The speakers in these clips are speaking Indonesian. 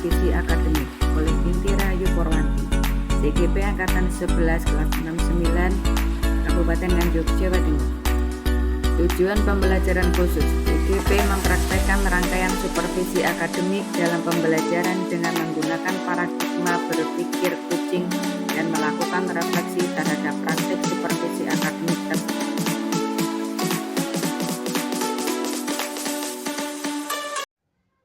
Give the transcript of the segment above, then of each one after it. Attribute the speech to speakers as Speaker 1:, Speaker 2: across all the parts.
Speaker 1: Supervisi Akademik oleh Binti Rahayu Porwanti, CGP Angkatan 11 kelas 69, Kabupaten Nganjuk, Jawa Timur. Tujuan pembelajaran khusus, CGP mempraktekkan rangkaian supervisi akademik dalam pembelajaran dengan menggunakan paradigma berpikir kucing dan melakukan refleksi terhadap praktik supervisi akademik tersebut.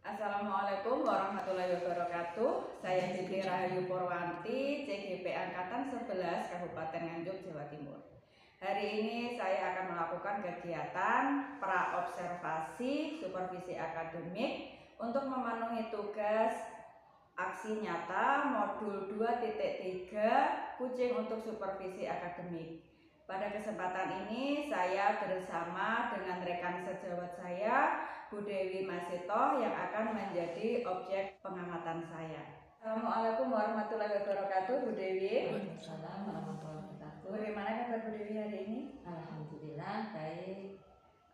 Speaker 2: Assalamualaikum warahmatullahi wabarakatuh. Saya Binti Rahayu Porwanti, CGP Angkatan 11 Kabupaten Nganjuk, Jawa Timur. Hari ini saya akan melakukan kegiatan pra-observasi supervisi akademik untuk memenuhi tugas aksi nyata modul 2.3 kucing untuk supervisi akademik. Pada kesempatan ini saya bersama dengan rekan sejawat saya, Bu Dewi Masito, yang akan menjadi objek pengamatan saya. Assalamualaikum warahmatullahi wabarakatuh, Bu Dewi.
Speaker 3: Waalaikumsalam warahmatullahi wabarakatuh.
Speaker 2: Bagaimana kabar Bu Dewi hari ini?
Speaker 3: Alhamdulillah baik.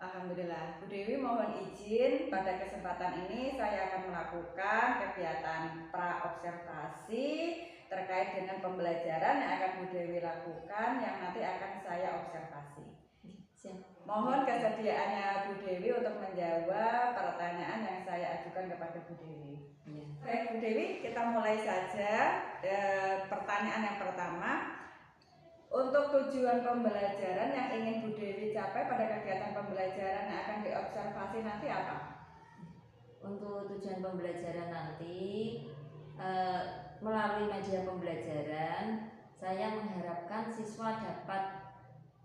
Speaker 2: Alhamdulillah. Bu Dewi mohon izin pada kesempatan ini saya akan melakukan kegiatan pra-observasi terkait dengan pembelajaran yang akan Bu Dewi lakukan yang nanti akan saya observasi. Mohon kesediaannya Bu Dewi untuk menjawab pertanyaan yang saya ajukan kepada Bu Dewi.
Speaker 3: Ya.
Speaker 2: Baik Bu Dewi, kita mulai saja. Pertanyaan yang pertama, untuk tujuan pembelajaran yang ingin Bu Dewi capai pada kegiatan pembelajaran yang akan diobservasi nanti apa?
Speaker 3: Untuk tujuan pembelajaran nanti melalui media pembelajaran, saya mengharapkan siswa dapat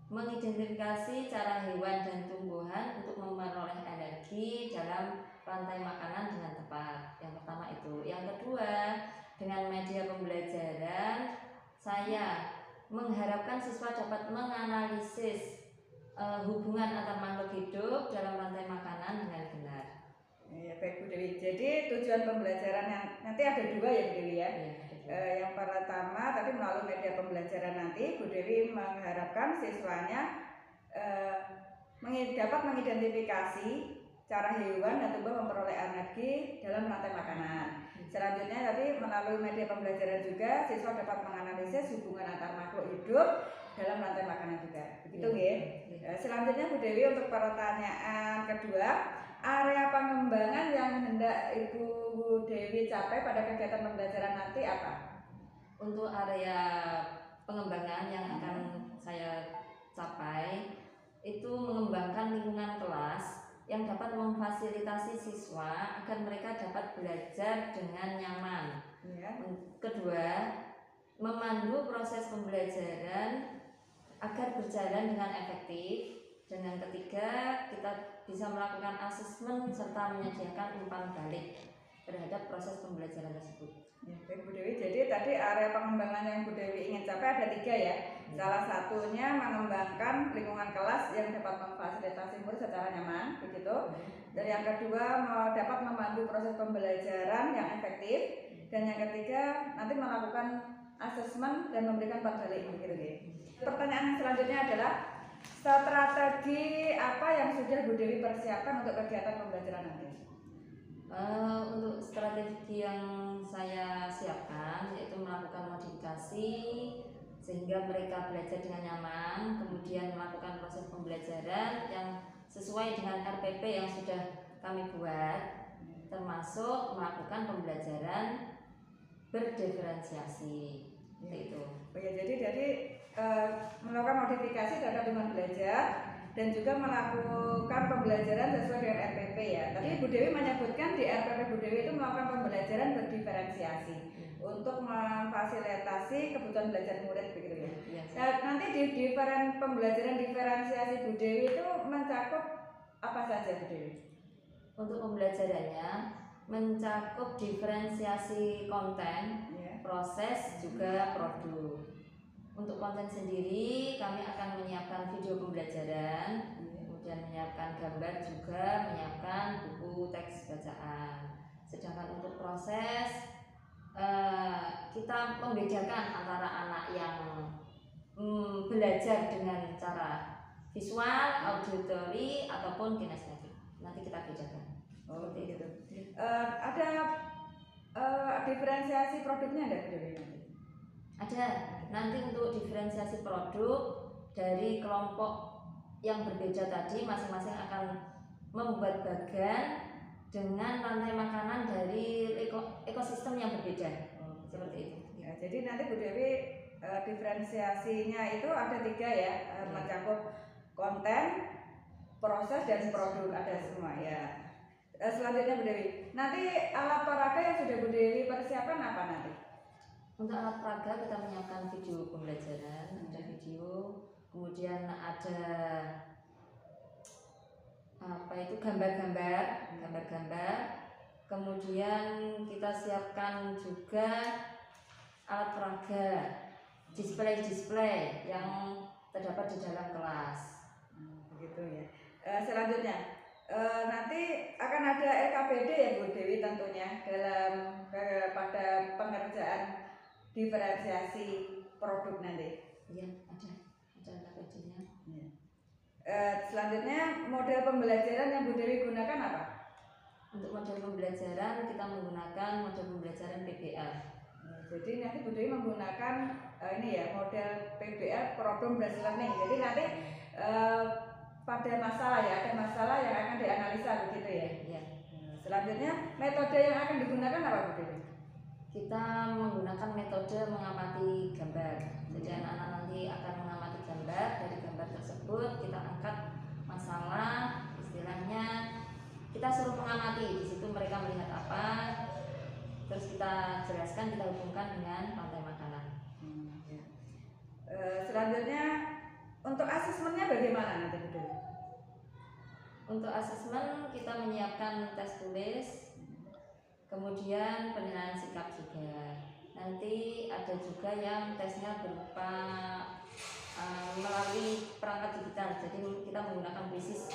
Speaker 3: mengidentifikasi cara hewan dan tumbuhan untuk memperoleh energi dalam rantai makanan dengan tepat. Yang pertama itu. Yang kedua, dengan media pembelajaran saya mengharapkan siswa dapat menganalisis hubungan antar makhluk hidup dalam rantai makanan dengan benar.
Speaker 2: Ya, baik Bu Dewi. Jadi tujuan pembelajaran yang nanti ada dua ya Bu Dewi ya. Yang pertama tadi melalui media pembelajaran nanti Bu Dewi mengharapkan siswanya dapat mengidentifikasi cara hewan dan tumbuh memperoleh energi dalam rantai makanan. Selanjutnya tadi melalui media pembelajaran juga siswa dapat menganalisis hubungan antar makhluk hidup dalam rantai makanan juga. Begitu ya. Selanjutnya Bu Dewi untuk pertanyaan kedua, area pengembangan yang hendak Ibu Dewi capai pada kegiatan pembelajaran nanti apa?
Speaker 3: Untuk area pengembangan yang akan saya capai itu mengembangkan lingkungan kelas yang dapat memfasilitasi siswa agar mereka dapat belajar dengan nyaman.
Speaker 2: Ya.
Speaker 3: Kedua, memandu proses pembelajaran agar berjalan dengan efektif. Dan yang ketiga, kita bisa melakukan asesmen serta menyediakan umpan balik terhadap proses pembelajaran tersebut.
Speaker 2: Ya, baik Bu Dewi. Jadi tadi area pengembangan yang Bu Dewi ingin capai ada tiga ya. Salah satunya mengembangkan lingkungan kelas yang dapat memfasilitasi murid secara nyaman, begitu. Dan yang kedua dapat memandu proses pembelajaran yang efektif. Dan yang ketiga nanti melakukan asesmen dan memberikan umpan balik, begitu ya. Pertanyaan selanjutnya adalah strategi apa yang sudah Bu Dewi persiapkan untuk kegiatan pembelajaran nanti?
Speaker 3: Untuk strategi yang saya siapkan yaitu melakukan modifikasi sehingga mereka belajar dengan nyaman, kemudian melakukan proses pembelajaran yang sesuai dengan RPP yang sudah kami buat, termasuk melakukan pembelajaran berdiferensiasi. Itu.
Speaker 2: Oh ya, jadi melakukan modifikasi terhadap lingkungan belajar dan juga melakukan pembelajaran sesuai dengan RPP ya. Tadi Bu Dewi menyebutkan di RPP Bu Dewi itu melakukan pembelajaran berdiferensiasi untuk memfasilitasi kebutuhan belajar murid, begitu ya. Nanti di pembelajaran diferensiasi Bu Dewi itu mencakup apa saja Bu Dewi?
Speaker 3: Untuk pembelajarannya mencakup diferensiasi konten, proses juga produk. Untuk konten sendiri kami akan menyiapkan video pembelajaran, kemudian menyiapkan gambar juga, menyiapkan buku teks bacaan. Sedangkan untuk proses kita membedakan antara anak yang belajar dengan cara visual, auditory ataupun kinestetik. Nanti kita bedakan.
Speaker 2: Oh, begitu. diferensiasi produknya ada Bu Dewi nanti?
Speaker 3: Ada nanti untuk diferensiasi produk dari kelompok yang berbeda tadi, masing-masing akan membuat bagan dengan rantai makanan dari ekosistem yang berbeda. Seperti itu.
Speaker 2: Ya, jadi nanti Bu Dewi diferensiasinya itu ada 3 ya, mencakup konten, proses dan produk, ada semua ya. Selanjutnya Bu Dewi, nanti alat peraga yang sudah Bu Dewi persiapkan apa nanti?
Speaker 3: Untuk alat peraga kita menyiapkan video pembelajaran, ada video, kemudian ada apa itu gambar-gambar, kemudian kita siapkan juga alat peraga, display yang terdapat di dalam kelas.
Speaker 2: Begitu ya. Selanjutnya nanti akan ada LKPD ya Bu Dewi tentunya dalam pada pengerjaan diferensiasi produk nanti.
Speaker 3: Iya, ada LKPD-nya.
Speaker 2: Ya. Selanjutnya model pembelajaran yang Bu Dewi gunakan apa?
Speaker 3: Untuk model pembelajaran kita menggunakan model pembelajaran PBL.
Speaker 2: Jadi nanti Bu Dewi menggunakan ini ya, model PBL, problem based learning. Jadi nanti pada masalah ya, ada masalah yang akan dianalisa begitu ya.
Speaker 3: Iya.
Speaker 2: Selanjutnya metode yang akan digunakan apa Bu Dewi?
Speaker 3: Kita menggunakan metode mengamati gambar. Jadi anak-anak nanti akan mengamati gambar, dari gambar tersebut kita angkat masalah, istilahnya kita suruh mengamati. Di situ mereka melihat apa, terus kita jelaskan, kita hubungkan dengan rantai makanan.
Speaker 2: Selanjutnya untuk asesmennya bagaimana nanti Bu Dewi?
Speaker 3: Untuk asesmen kita menyiapkan tes tulis, kemudian penilaian sikap juga. Nanti ada juga yang tesnya berupa melalui perangkat digital, jadi kita menggunakan BISIS.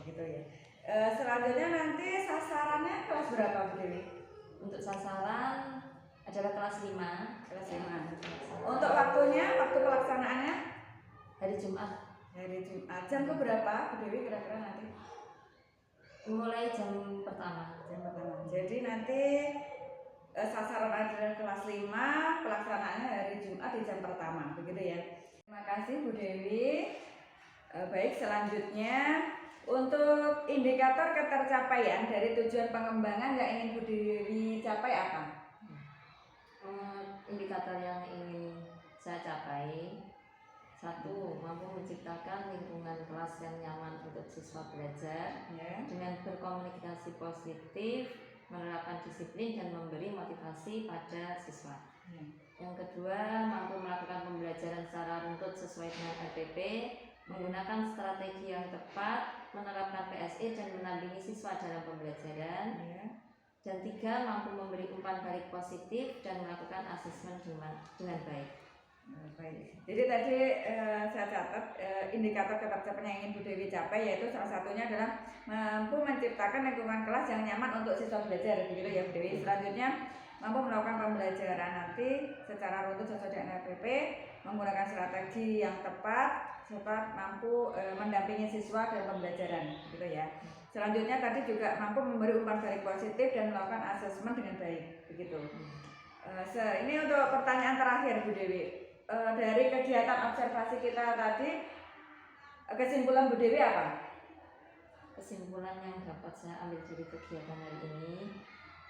Speaker 2: Begitu ya. Selanjutnya nanti sasarannya kelas berapa Bu Dewi?
Speaker 3: Untuk sasaran adalah kelas 5.
Speaker 2: Kelas 5. Untuk waktunya, waktu pelaksanaannya
Speaker 3: Hari Jumat.
Speaker 2: hari Jumat. Jam ke berapa Bu Dewi kira-kira nanti?
Speaker 3: Mulai jam pertama.
Speaker 2: Jadi nanti sasaran adalah kelas 5, pelaksanaannya hari Jumat di jam pertama, begitu ya. Terima kasih Bu Dewi. Baik, selanjutnya untuk indikator ketercapaian dari tujuan pengembangan yang ingin Bu Dewi capai apa?
Speaker 3: Indikator yang ingin saya capai, 1, mampu menciptakan lingkungan kelas yang nyaman untuk siswa belajar dengan berkomunikasi positif, menerapkan disiplin dan memberi motivasi pada siswa. Yang kedua, mampu melakukan pembelajaran secara runtut sesuai dengan RPP, menggunakan strategi yang tepat, menerapkan PSE dan mendampingi siswa dalam pembelajaran. Dan 3, mampu memberi umpan balik positif dan melakukan asesmen dengan baik.
Speaker 2: Baik. Jadi tadi saya catat indikator ketercapaian yang ingin Bu Dewi capai, yaitu salah satunya adalah mampu menciptakan lingkungan kelas yang nyaman untuk siswa belajar, begitu ya Bu Dewi. Selanjutnya mampu melakukan pembelajaran nanti secara runtut sesuai dengan RPP, menggunakan strategi yang tepat, serta mampu mendampingi siswa dalam pembelajaran, gitu ya. Selanjutnya tadi juga mampu memberi umpan balik positif dan melakukan asesmen dengan baik, begitu. Ini untuk pertanyaan terakhir Bu Dewi. Dari kegiatan observasi kita tadi, kesimpulan Bu Dewi apa?
Speaker 3: Kesimpulan yang dapat saya ambil dari kegiatan hari ini,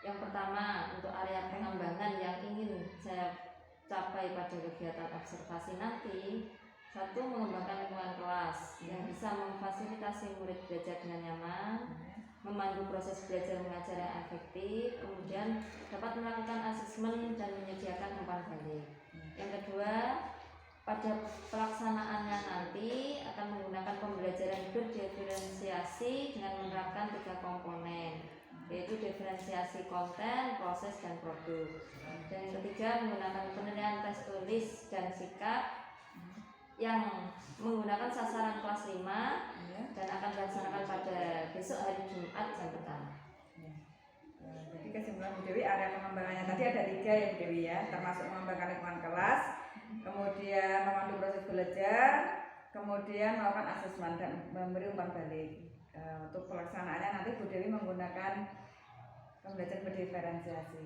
Speaker 3: yang pertama, untuk area pengembangan yang ingin saya capai pada kegiatan observasi nanti, 1, mengembangkan lingkungan kelas yang bisa memfasilitasi murid belajar dengan nyaman, memandu proses belajar mengajar yang efektif, kemudian dapat melakukan asesmen dan menyediakan umpan balik. Yang kedua, pada pelaksanaannya nanti akan menggunakan pembelajaran berdiferensiasi dengan menerapkan 3 komponen, yaitu diferensiasi konten, proses, dan produk. Dan yang ketiga, menggunakan penilaian tes tulis dan sikap yang menggunakan sasaran kelas 5 dan akan dilaksanakan pada besok hari Jumat jam pertama.
Speaker 2: Jadi kesimpulan Bu Dewi, area pengembangannya tadi ada 3 ya Bu Dewi ya, termasuk mengembangkan lingkungan kelas, kemudian memandu proses belajar, kemudian melakukan asesmen dan memberi umpan balik. Untuk pelaksanaannya nanti Bu Dewi menggunakan pembelajaran berdiferensiasi.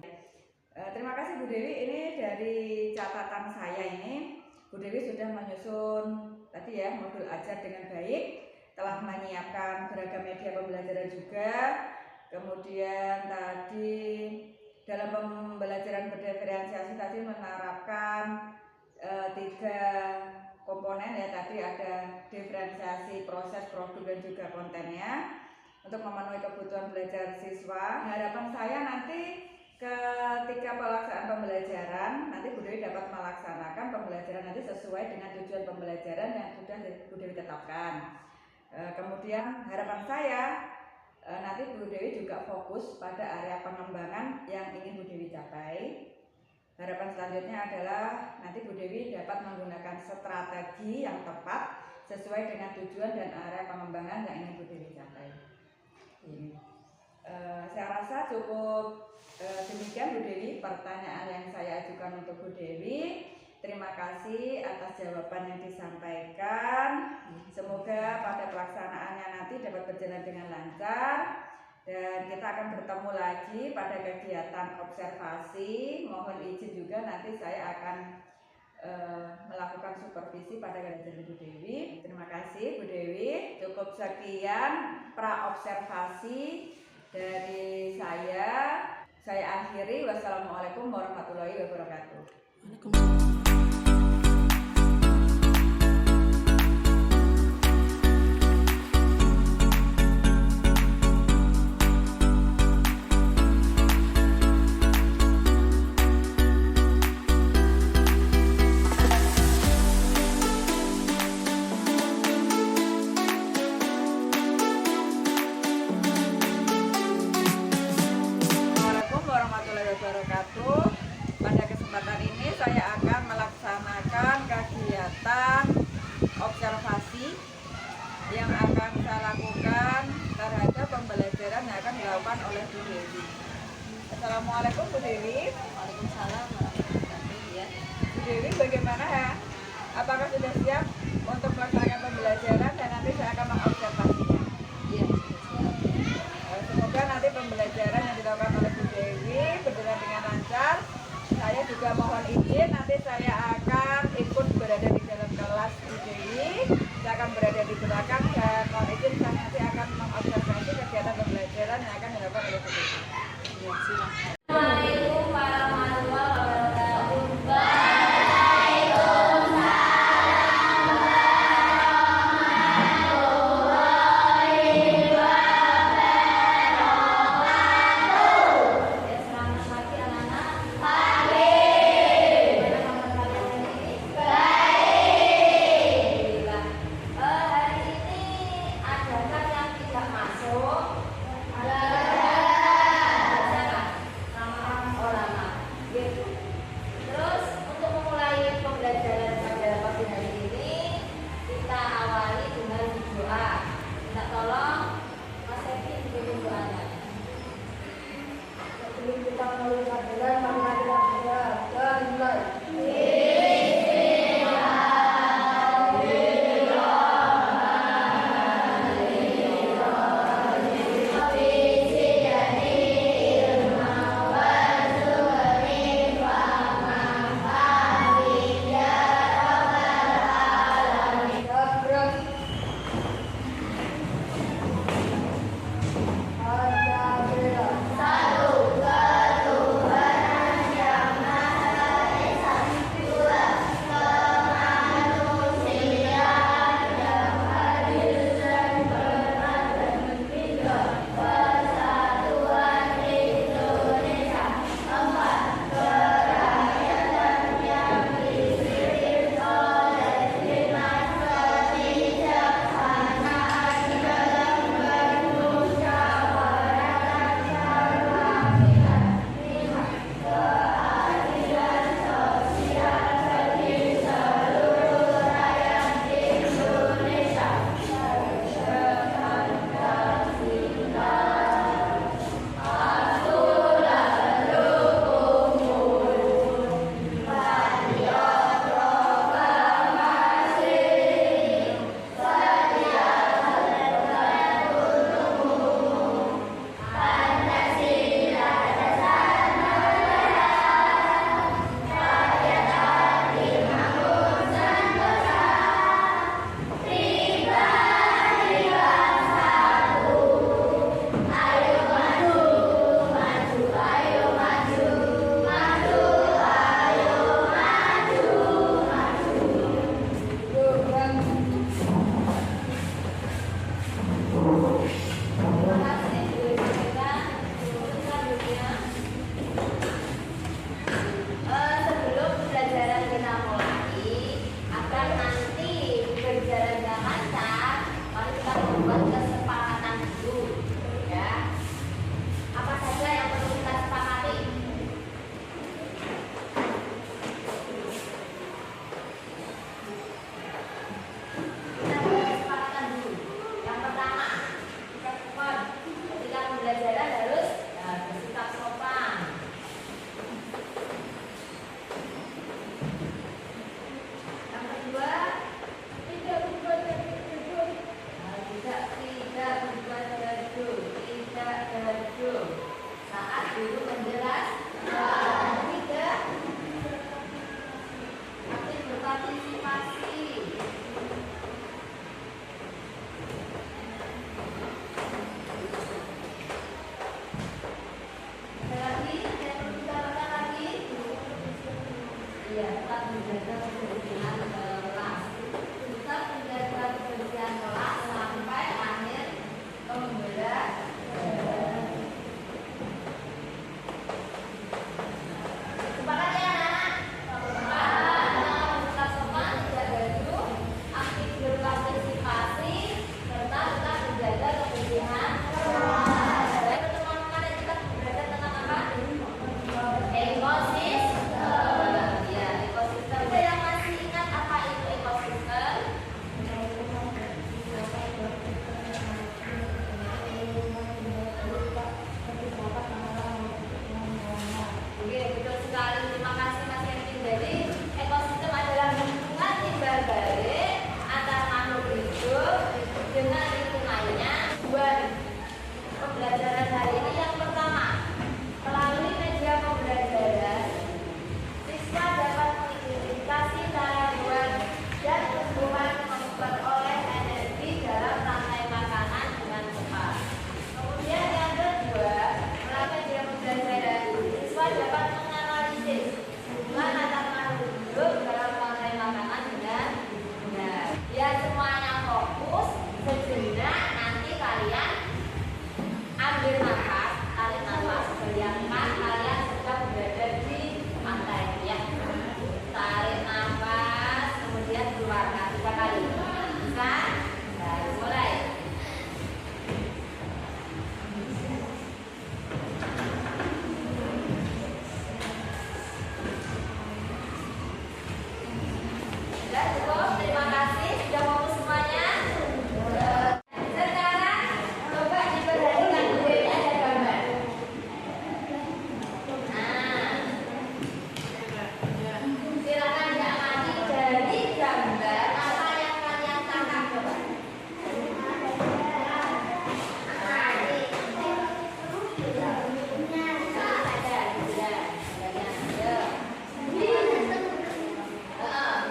Speaker 2: Terima kasih Bu Dewi. Ini dari catatan saya ini, Bu Dewi sudah menyusun tadi ya modul ajar dengan baik, telah menyiapkan beragam media pembelajaran juga. Kemudian tadi dalam pembelajaran berdiferensiasi tadi menerapkan 3 komponen ya, tadi ada diferensiasi proses, produk dan juga kontennya untuk memenuhi kebutuhan belajar siswa. Harapan saya nanti ketika pelaksanaan pembelajaran nanti Bu Dewi dapat melaksanakan pembelajaran nanti sesuai dengan tujuan pembelajaran yang sudah Bu Dewi tetapkan. Kemudian harapan saya nanti Bu Dewi juga fokus pada area pengembangan yang ingin Bu Dewi capai. Harapan selanjutnya adalah nanti Bu Dewi dapat menggunakan strategi yang tepat sesuai dengan tujuan dan area pengembangan yang ingin Bu Dewi capai. Saya rasa cukup demikian Bu Dewi pertanyaan yang saya ajukan untuk Bu Dewi. Terima kasih atas jawaban yang disampaikan. Semoga pada pelaksanaannya nanti dapat berjalan dengan lancar. Dan kita akan bertemu lagi pada kegiatan observasi. Mohon izin juga nanti saya akan melakukan supervisi pada kegiatan Bu Dewi. Terima kasih Bu Dewi. Cukup sekian pra-observasi dari saya. Saya akhiri. Wassalamualaikum warahmatullahi wabarakatuh. Pada kesempatan ini saya akan melaksanakan kegiatan observasi yang akan saya lakukan terhadap pembelajaran yang akan dilakukan oleh Bu Dewi. Assalamualaikum Bu Dewi.
Speaker 3: Waalaikumsalam warahmatullahi wabarakatuh.
Speaker 2: Bu Dewi bagaimana ya? Apakah sudah siap untuk melaksanakan pembelajaran dan nanti saya akan mengobservasinya?
Speaker 3: Iya, sudah siap.
Speaker 2: Semoga nanti pembelajaran yang dilakukan oleh Bu Dewi berjalan dengan lancar. Saya juga mohon izin nanti saya akan ikut berada di dalam kelas Bu Dewi. Saya akan berada di belakang dan mohon izin saya nanti akan mengobservasi kegiatan pembelajaran yang akan dilakukan oleh Bu Dewi.
Speaker 3: Iya, silakan. Assalamualaikum warahmatullahi wabarakatuh. Ya, tetap menjaga kebersihan kelas. Tetap menjaga kebersihan kelas sampai akhir pembelajaran. Sepakat ya anak-anak? Sepakat. Kita semua jaga dulu aktif berpartisipasi serta tetap menjaga kebersihan kelas. Dan teman-teman yang kita belajar tentang apa? Ekosistem. Ya, ekosistem. Ada yang masih ingat apa itu ekosistem? Oke, betul sekali. Terima kasih Mas Kevin. Jadi, ekosistem adalah hubungan timbal balik antara makhluk hidup dengan lingkungannya. Tujuan pembelajaran hari ini yang pertama, melalui media pembelajaran, siswa dapat mengidentifikasi cara hewan dan tumbuhan memperoleh energi dalam rantai makanan dengan cepat. Kemudian yang kedua, melalui media pembelajaran, siswa dapat menganalisis hubungan antara makhluk hidup dalam rantai makanan dengan benar. Ya, semuanya fokus. Sejenak nanti kalian ambil nafas, tarik nafas, bayangkan kalian sedang berada di pantai ya. Tarik nafas, kemudian keluarkan 3 kali. Bisa? Nah, mulai. Sudah cukup, terima kasih. Sudah fokus semuanya. Sekarang coba diperhatikan dulu, ini ada gambar. Nah, silakan diamati dari gambar apa yang kalian tangkap coba.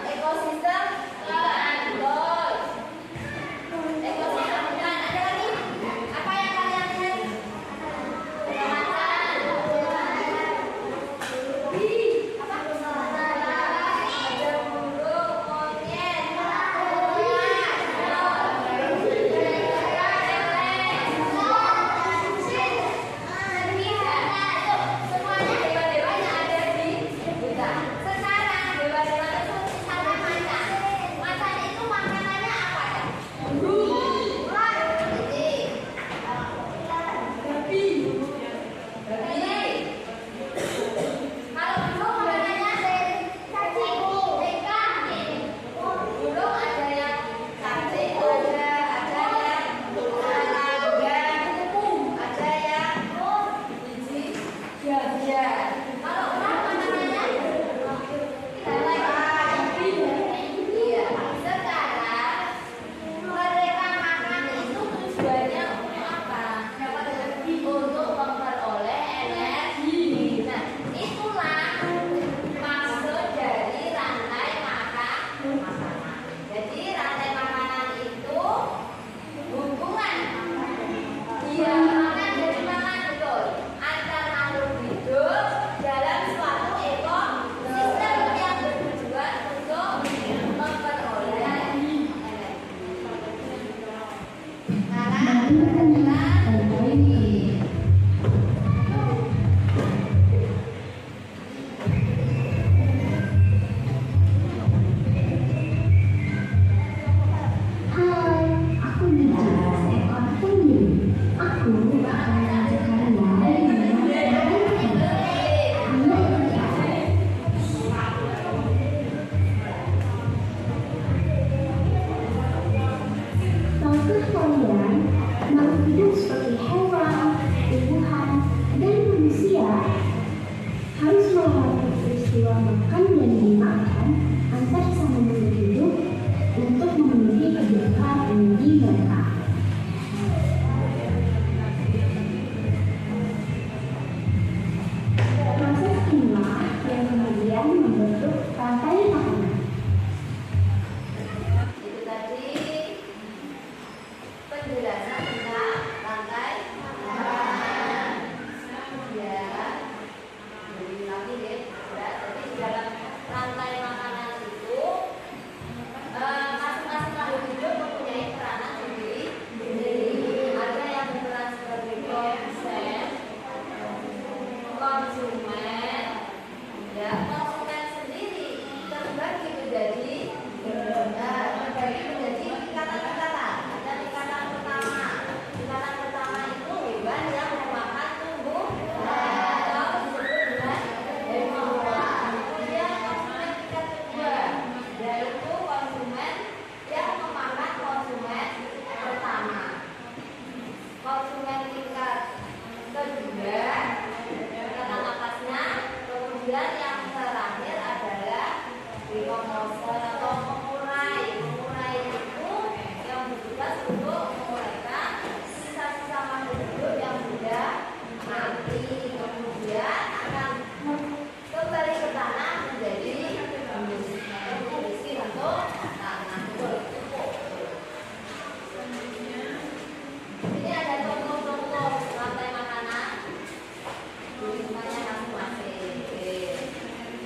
Speaker 3: Ekosistem ikan, betul. Ekosistem ikan, ada lagi? Apa yang kalian lihat? Kecamatan. Apa? Ada burung, monyet, semuanya dewa-dewa yang ada di kita. Sekarang dewa-dewa itu sama macan. Macan itu makanannya apa ya? Babi. Kalau burung makanannya cacing, ikan. Burung ada yang cacing, ada yang serangga, ada yang biji gabian. Kalau orang makanannya iya. Sekarang mereka makan itu tujuannya untuk apa? Untuk memperoleh energi. Nah, itulah maksud dari rantai makanan. Jadi rantai makanan itu hubungan dia makan dari makan betul antar makhluk hidup dalam suatu ekosistem yang bertujuan untuk memperoleh energi. Sekarang perhatikan ini.
Speaker 4: Hai, aku Nija, seekor penyu. Aku akan mengajak kalian tahukah kalian makhluk hidup seperti hewan, tumbuhan, dan manusia harus melewati peristiwa makan dan dimakan antar sama makhluk hidup untuk memenuhi kebutuhan energi mereka. Proses inilah yang kemudian membentuk rantai makanan.
Speaker 3: Itu tadi penjelasan tentang rantai makanan. Ya, jadi lagi ya. Jadi dalam Kemudian yang terakhir adalah decomposer atau pengurai. Pengurai itu yang bertugas untuk menguraikan sisa-sisa makhluk hidup yang sudah mati, kemudian akan kembali ke tanah menjadi kondisi untuk tanah berpupuk. Ini ada contoh-contoh rantai makanan di rumahnya masing-masing.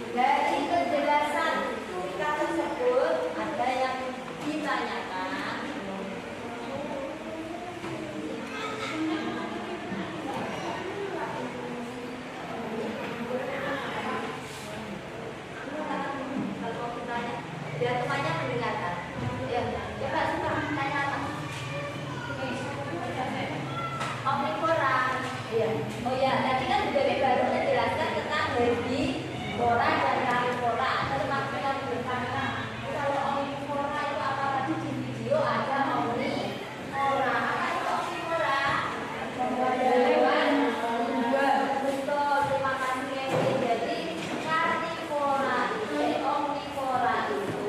Speaker 3: Dari kejelasan tulisan tersebut ada yang ditanyakan. Kalau ditanya, biar temannya mendengarkan. Ya, coba suka tanya apa? Omnivora. Iya. Oh ya, tadi kan dari baru menjelaskan tentang herbivora dan karnivora. Termasuk yang bersama. Kalau omnivora itu apa tadi di video ada omnivora. Apa itu omnivora? Hewan. Betul. Terima kasih Kevin. Jadi karnivora itu, omnivora itu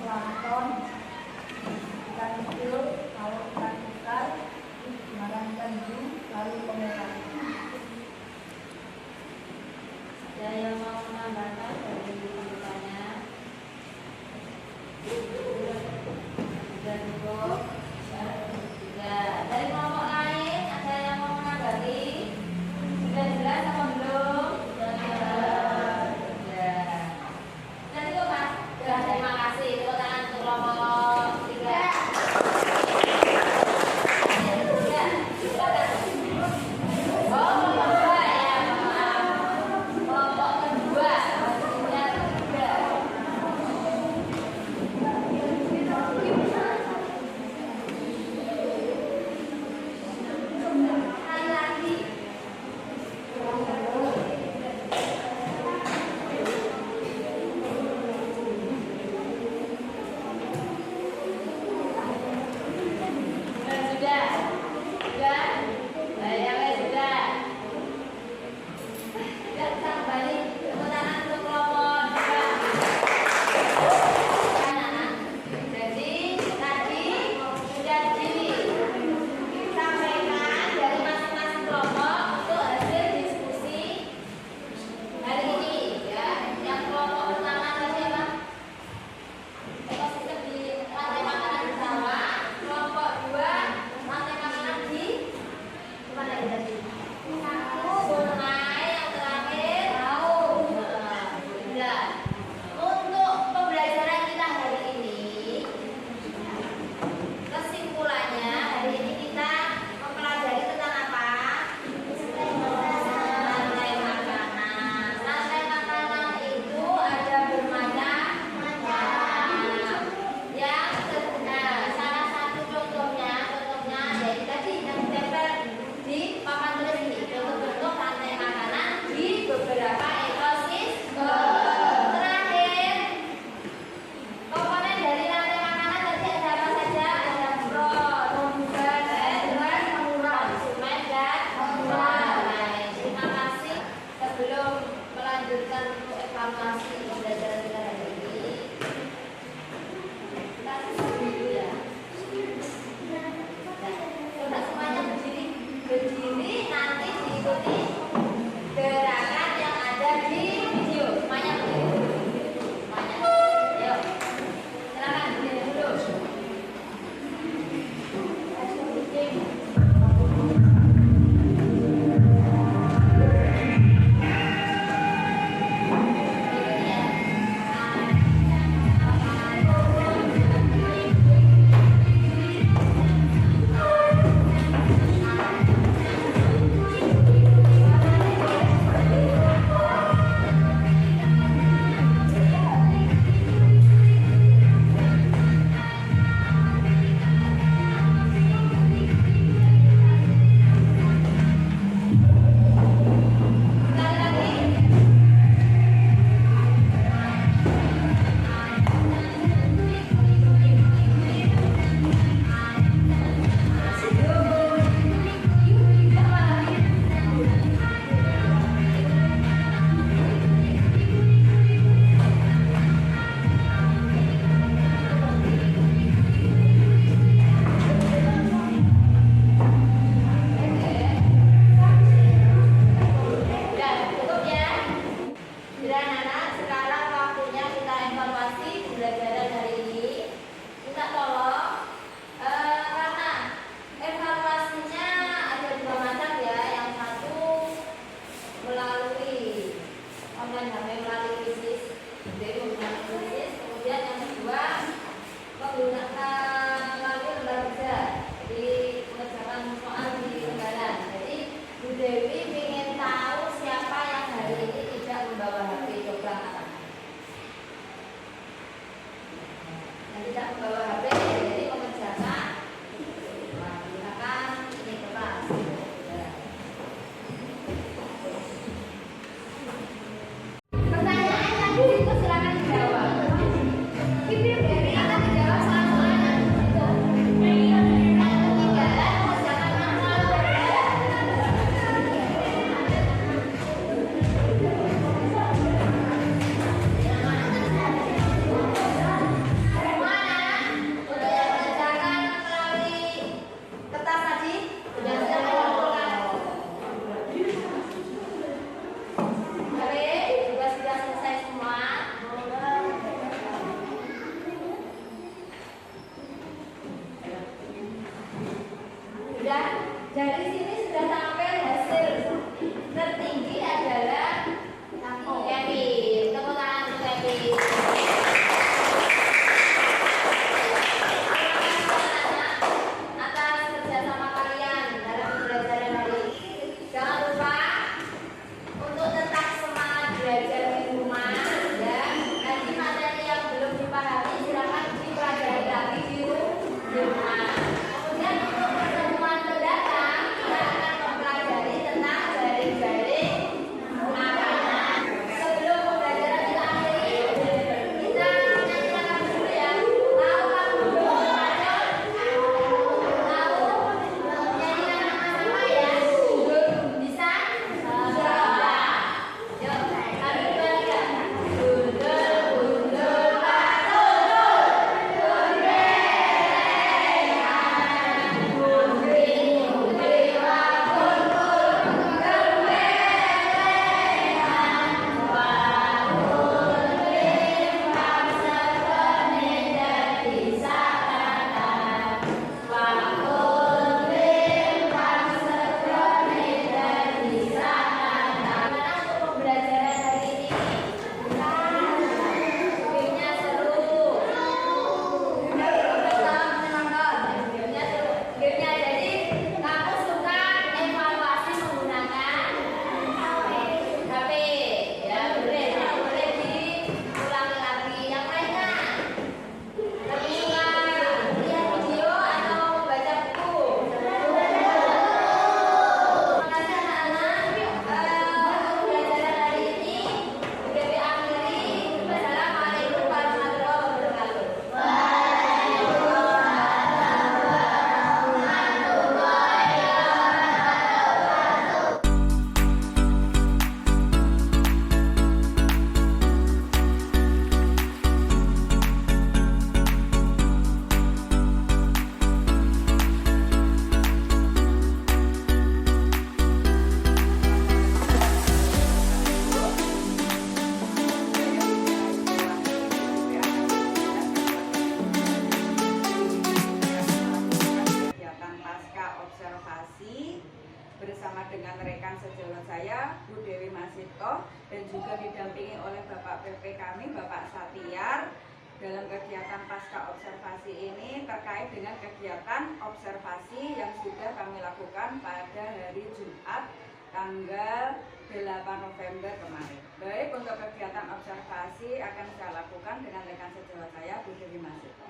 Speaker 5: plankton, ikan hiu, lalu ikan ikan, makan hiu, lalu pemeran.
Speaker 3: Ada yang mau menambahkan dari ceritanya? Dan cukup. Ya, dari kelompok lain ada yang mau menanggapi? Sudah jelas apa belum? Sudah. Ya. Sudah cukup, Mas? Ya, terima kasih. Tepuk tangan untuk kelompok 3. Ya, silakan. Oh, kelompok 2 ya, maaf. Kelompok kedua, maksudnya 3. Lagi. Sudah. Sudah. Ya, sudah. Sudah, kita kembali. Tepuk tangan untuk kelompok 2. Anak-anak. Jadi tadi sudah disampaikan dari masing-masing kelompok untuk hasil diskusi hari ini ya. Yang kelompok pertama tadi apa? Ekosistem di rantai makanan di sawah. Kelompok 2 rantai makanan di mana ya tadi? Sungai. Yang terakhir laut. Sudah. Untuk pembelajaran kita hari ini, kesimpulannya hari ini kita mempelajari tentang apa? Rantai makanan. Rantai makanan itu ada bermacam-macam. Salah satu contohnya yaitu tadi yang ditempel di papan tulis ini. Bentuk rantai makanan di beberapa ekosistem. Terakhir, komponen dari rantai makanan tadi ada apa saja? Ada konsumen dan pengolahan. Terima kasih. Sebelum melanjutkan untuk evaluasi pembelajaran kita hari ini, kita dulu ya. Coba semuanya berdiri. Berdiri nanti diikuti gerakan yang ada di video. Semuanya berdiri. Semuanya. Ayo. Silakan berdiri dulu.
Speaker 2: saya Bu Dewi Masito dan juga didampingi oleh Bapak PP kami Bapak Satiar dalam kegiatan pasca observasi ini terkait dengan kegiatan observasi yang sudah kami lakukan pada hari Jumat tanggal 8 November kemarin. Baik, untuk kegiatan observasi akan saya lakukan dengan rekan sejawat saya Bu Dewi Masito.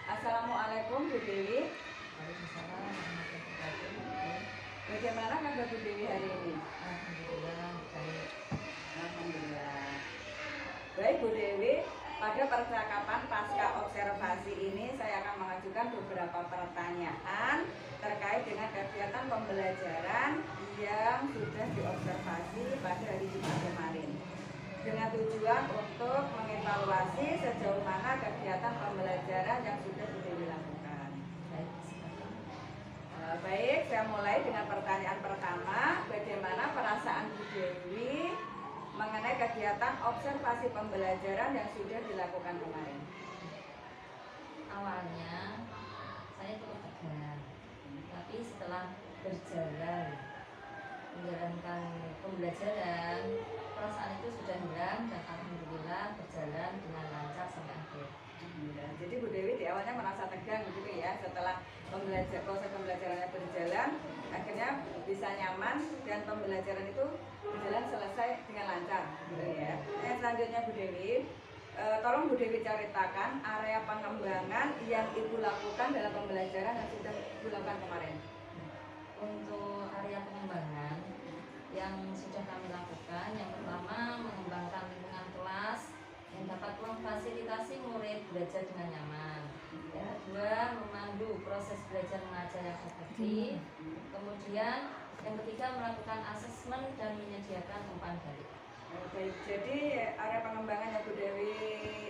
Speaker 2: Assalamualaikum Bu Dewi. Bagaimana kabar Bu Dewi hari ini?
Speaker 3: Alhamdulillah baik.
Speaker 2: Alhamdulillah. Baik Bu Dewi, pada percakapan pasca observasi ini saya akan mengajukan beberapa pertanyaan terkait dengan kegiatan pembelajaran yang sudah diobservasi pada hari Jumat kemarin dengan tujuan untuk mengevaluasi sejauh mana kegiatan pembelajaran yang sudah Bu Dewi lakukan. Baik, saya mulai dengan pertanyaan pertama. Bagaimana perasaan Bu Dewi mengenai kegiatan observasi pembelajaran yang sudah dilakukan kemarin?
Speaker 3: Awalnya saya cukup tegang, tapi setelah berjalan menjalankan pembelajaran, perasaan itu sudah hilang dan alhamdulillah berjalan dengan lancar sampai akhir.
Speaker 2: Jadi Bu Dewi di awalnya merasa tegang begitu ya, setelah proses pembelajarannya berjalan, akhirnya bisa nyaman dan pembelajaran itu berjalan selesai dengan lancar gitu ya. Yang selanjutnya Bu Dewi, tolong Bu Dewi ceritakan area pengembangan yang Ibu lakukan dalam pembelajaran yang sudah dilakukan kemarin.
Speaker 3: Untuk area pengembangan yang sudah kami lakukan, yang pertama mengembangkan lingkungan kelas yang dapat memfasilitasi murid belajar dengan nyaman. Yang kedua, memandu proses belajar mengajar yang efektif. Kemudian yang ketiga, melakukan asesmen dan menyediakan umpan balik.
Speaker 2: Baik, jadi area pengembangan yang Bu Dewi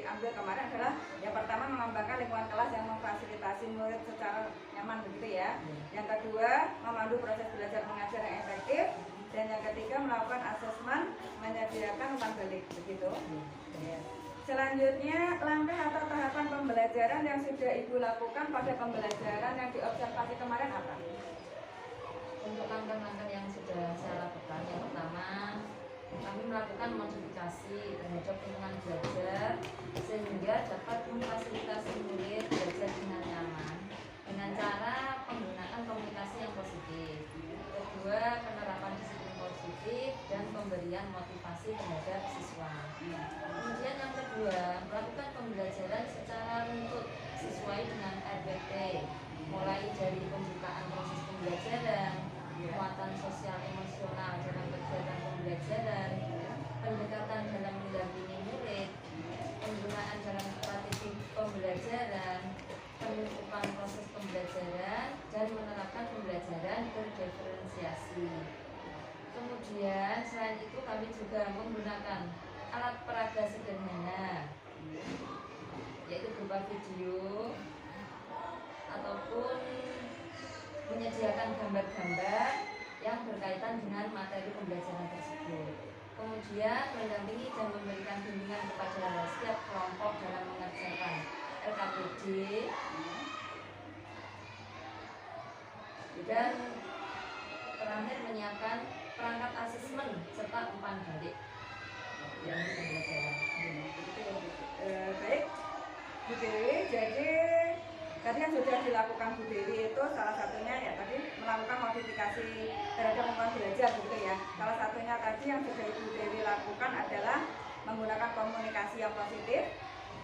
Speaker 2: ambil kemarin adalah yang pertama mengembangkan lingkungan kelas yang memfasilitasi murid secara nyaman begitu ya. Yang kedua, memandu proses belajar mengajar yang efektif. Dan yang ketiga, melakukan asesmen, menyediakan umpan balik begitu. Ya. Selanjutnya, langkah atau tahapan pembelajaran yang sudah Ibu lakukan pada pembelajaran yang diobservasi kemarin apa?
Speaker 3: Untuk langkah-langkah yang sudah saya lakukan, yang pertama kami melakukan modifikasi terhadap lingkungan belajar sehingga dapat memfasilitasi murid belajar dengan nyaman dengan cara penggunaan komunikasi yang positif. Kedua, penerapan disiplin positif dan pemberian motivasi terhadap siswa. Kemudian yang kedua, melakukan pembelajaran secara runtut sesuai dengan RPT, mulai dari pembukaan proses pembelajaran, muatan sosial emosional dalam kegiatan pembelajaran, pendekatan dalam mendampingi murid, penggunaan dalam strategi pembelajaran, penutupan proses pembelajaran, dan menerapkan pembelajaran berdiferensiasi. Kemudian selain itu kami juga menggunakan alat peraga sederhana, yaitu berupa video ataupun menyediakan gambar-gambar yang berkaitan dengan materi pembelajaran tersebut. Kemudian mendampingi dan memberikan bimbingan kepada setiap kelompok dalam mengerjakan LKPD dan terakhir menyiapkan perangkat asesmen serta umpan balik yang pembelajaran.
Speaker 2: Baik, Bu Dewi, jadi tadi yang sudah dilakukan Bu Dewi itu salah satunya ya tadi melakukan modifikasi terhadap lingkungan belajar gitu ya. Salah satunya tadi yang sudah Bu Dewi lakukan adalah menggunakan komunikasi yang positif,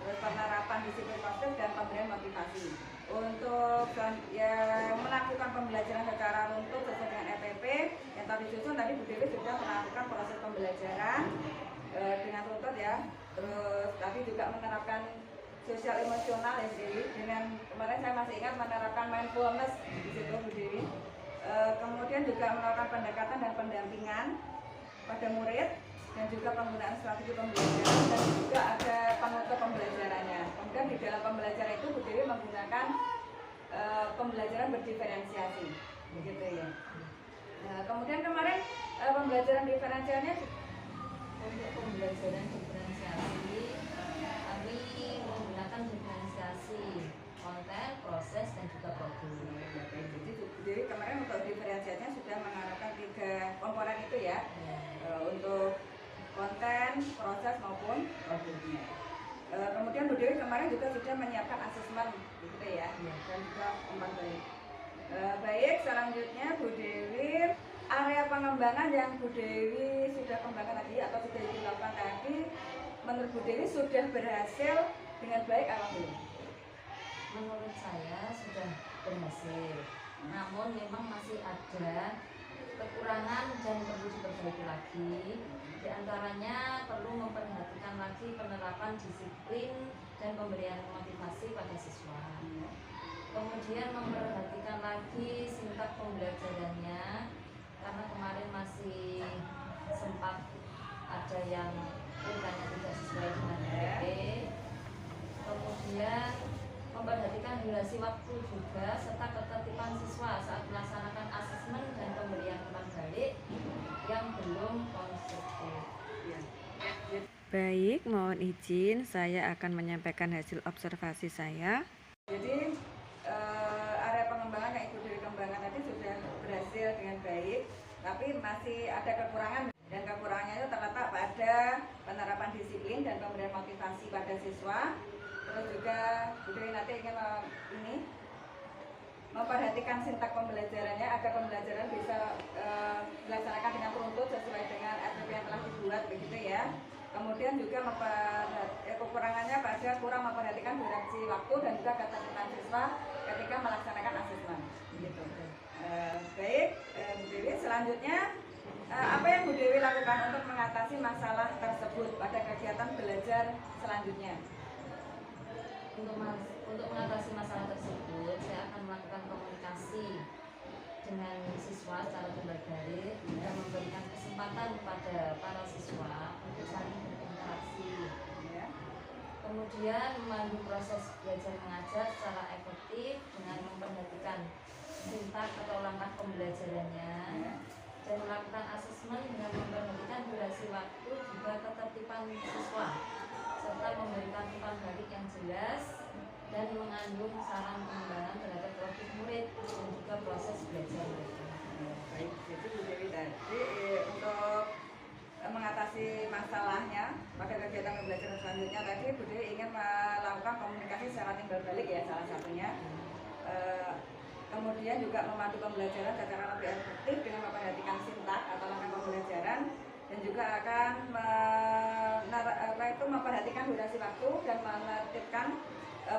Speaker 2: terus penerapan disiplin positif dan pemberian motivasi. Untuk yang melakukan pembelajaran secara runtut sesuai dengan EPP yang tadi susun, tadi Bu Dewi sudah melakukan proses pembelajaran dengan runtut ya. Terus tadi juga menerapkan sosial emosional ya Bu Dewi. Dengan kemarin saya masih ingat menerapkan mindfulness di situ Bu Dewi. Kemudian juga melakukan pendekatan dan pendampingan pada murid dan juga penggunaan strategi pembelajaran dan juga ada penutup pembelajarannya. Kemudian di dalam pembelajaran itu Bu Dewi menggunakan pembelajaran berdiferensiasi, begitu ya. Nah, kemudian kemarin pembelajaran diferensialnya
Speaker 3: Untuk pembelajaran diferensiasi, kami menggunakan diferensiasi konten, proses, dan juga produk.
Speaker 2: jadi Bu Dewi kemarin untuk diferensiasinya sudah mengarahkan 3 komponen itu ya. kemarin juga sudah menyiapkan asesmen gitu ya,
Speaker 3: Iya.
Speaker 2: dan juga umpan balik. Baik, selanjutnya Bu Dewi, area pengembangan yang Bu Dewi sudah kembangkan tadi atau sudah dilakukan tadi, menurut Bu Dewi sudah berhasil dengan baik apa belum?
Speaker 3: Menurut saya sudah berhasil, namun memang masih ada kekurangan dan perlu diperbaiki lagi. Di antaranya perlu memperhatikan lagi penerapan disiplin dan pemberian motivasi pada siswa. Kemudian memperhatikan lagi sintak pembelajarannya, karena kemarin masih sempat ada yang urutannya tidak sesuai dengan PP. Kemudian memperhatikan durasi waktu juga serta ketertiban siswa saat melaksanakan asesmen dan pemberian umpan balik yang belum konstruktif.
Speaker 1: Baik, mohon izin saya akan menyampaikan hasil observasi saya.
Speaker 2: Jadi area pengembangan yang Ibu Dewi kembangkan tadi sudah berhasil dengan baik, tapi masih ada kekurangan, dan kekurangannya itu terletak pada penerapan disiplin dan pemberian motivasi pada siswa. Terus juga Bu Dewi nanti ingin memperhatikan sintak pembelajarannya agar pembelajaran bisa dilaksanakan dengan teruntut sesuai dengan SPP yang telah dibuat begitu ya. Kemudian juga kekurangannya pada kurang memperhatikan durasi waktu dan juga ketertiban siswa ketika melaksanakan asesmen. Gitu. Baik, Bu Dewi, selanjutnya apa yang Bu Dewi lakukan untuk mengatasi masalah tersebut pada kegiatan belajar selanjutnya?
Speaker 3: Untuk mengatasi masalah tersebut, saya akan melakukan komunikasi dengan siswa secara terbalik dan memberikan kesempatan kepada para siswa untuk saling berinteraksi.
Speaker 2: Ya.
Speaker 3: Kemudian memandu proses belajar mengajar secara efektif dengan memperhatikan sintak atau langkah pembelajarannya, dan melakukan asesmen dengan memperhatikan durasi waktu juga ketertiban siswa, serta memberikan umpan balik yang jelas dan mengandung saran pengembangan terhadap produktif murid dan juga proses belajar mereka.
Speaker 2: Baik, jadi Bu Dewi tadi untuk mengatasi masalahnya pada kegiatan pembelajaran selanjutnya tadi Bu Dewi ingin melakukan komunikasi secara timbal balik ya salah satunya. Kemudian juga memandu pembelajaran secara lebih efektif dengan memperhatikan sintak atau langkah pembelajaran, dan juga akan memperhatikan durasi waktu dan menertibkan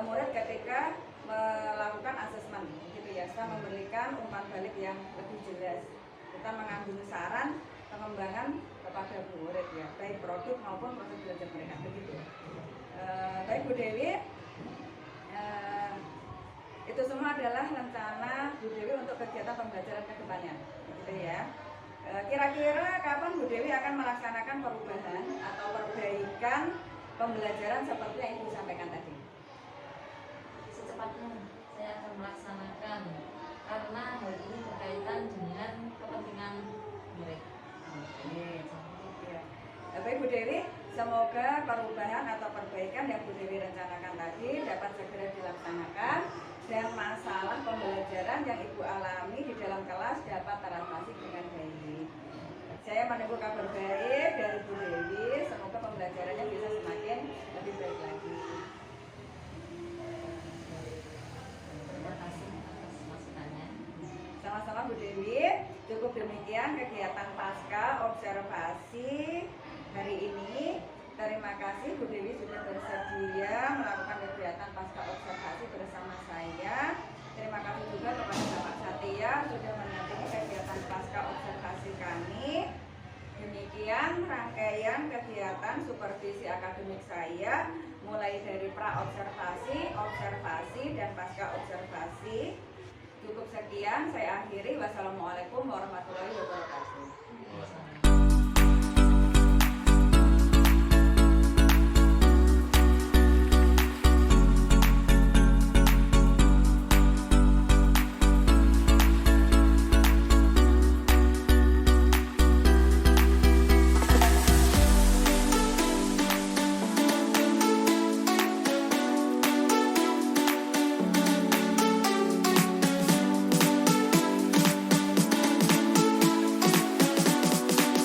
Speaker 2: murid ketika melakukan asesmen gitu ya, serta memberikan umpan balik yang lebih jelas. Kita mengambil saran pengembangan kepada murid ya, baik produk maupun proses belajar mereka begitu. Baik Bu Dewi, itu semua adalah rencana Bu Dewi untuk kegiatan pembelajaran ke depannya gitu ya. Kira-kira kapan Bu Dewi akan melaksanakan perubahan atau perbaikan pembelajaran seperti yang Ibu sampaikan tadi?
Speaker 3: Secepatnya saya akan melaksanakan, karena hal ini berkaitan dengan kepentingan murid.
Speaker 2: Baik Bu Dewi, semoga perubahan atau perbaikan yang Bu Dewi rencanakan tadi dapat segera dilaksanakan dan masalah pembelajaran yang Ibu alami di dalam kelas dapat teratasi dengan baik. Saya menunggu kabar baik dari Bu Dewi, semoga pembelajarannya bisa semakin lebih baik lagi.
Speaker 3: Terima kasih atas masukannya.
Speaker 2: Sama-sama Bu Dewi, cukup demikian kegiatan pasca observasi hari ini. Terima kasih Bu Dewi sudah bersedia melakukan kegiatan pasca observasi bersama saya. Terima kasih juga kepada Bapak Satya sudah mendampingi kegiatan pasca observasi kami. Demikian rangkaian kegiatan supervisi akademik saya, mulai dari pra observasi, observasi, dan pasca observasi. Cukup sekian, saya akhiri. Wassalamualaikum warahmatullahi wabarakatuh.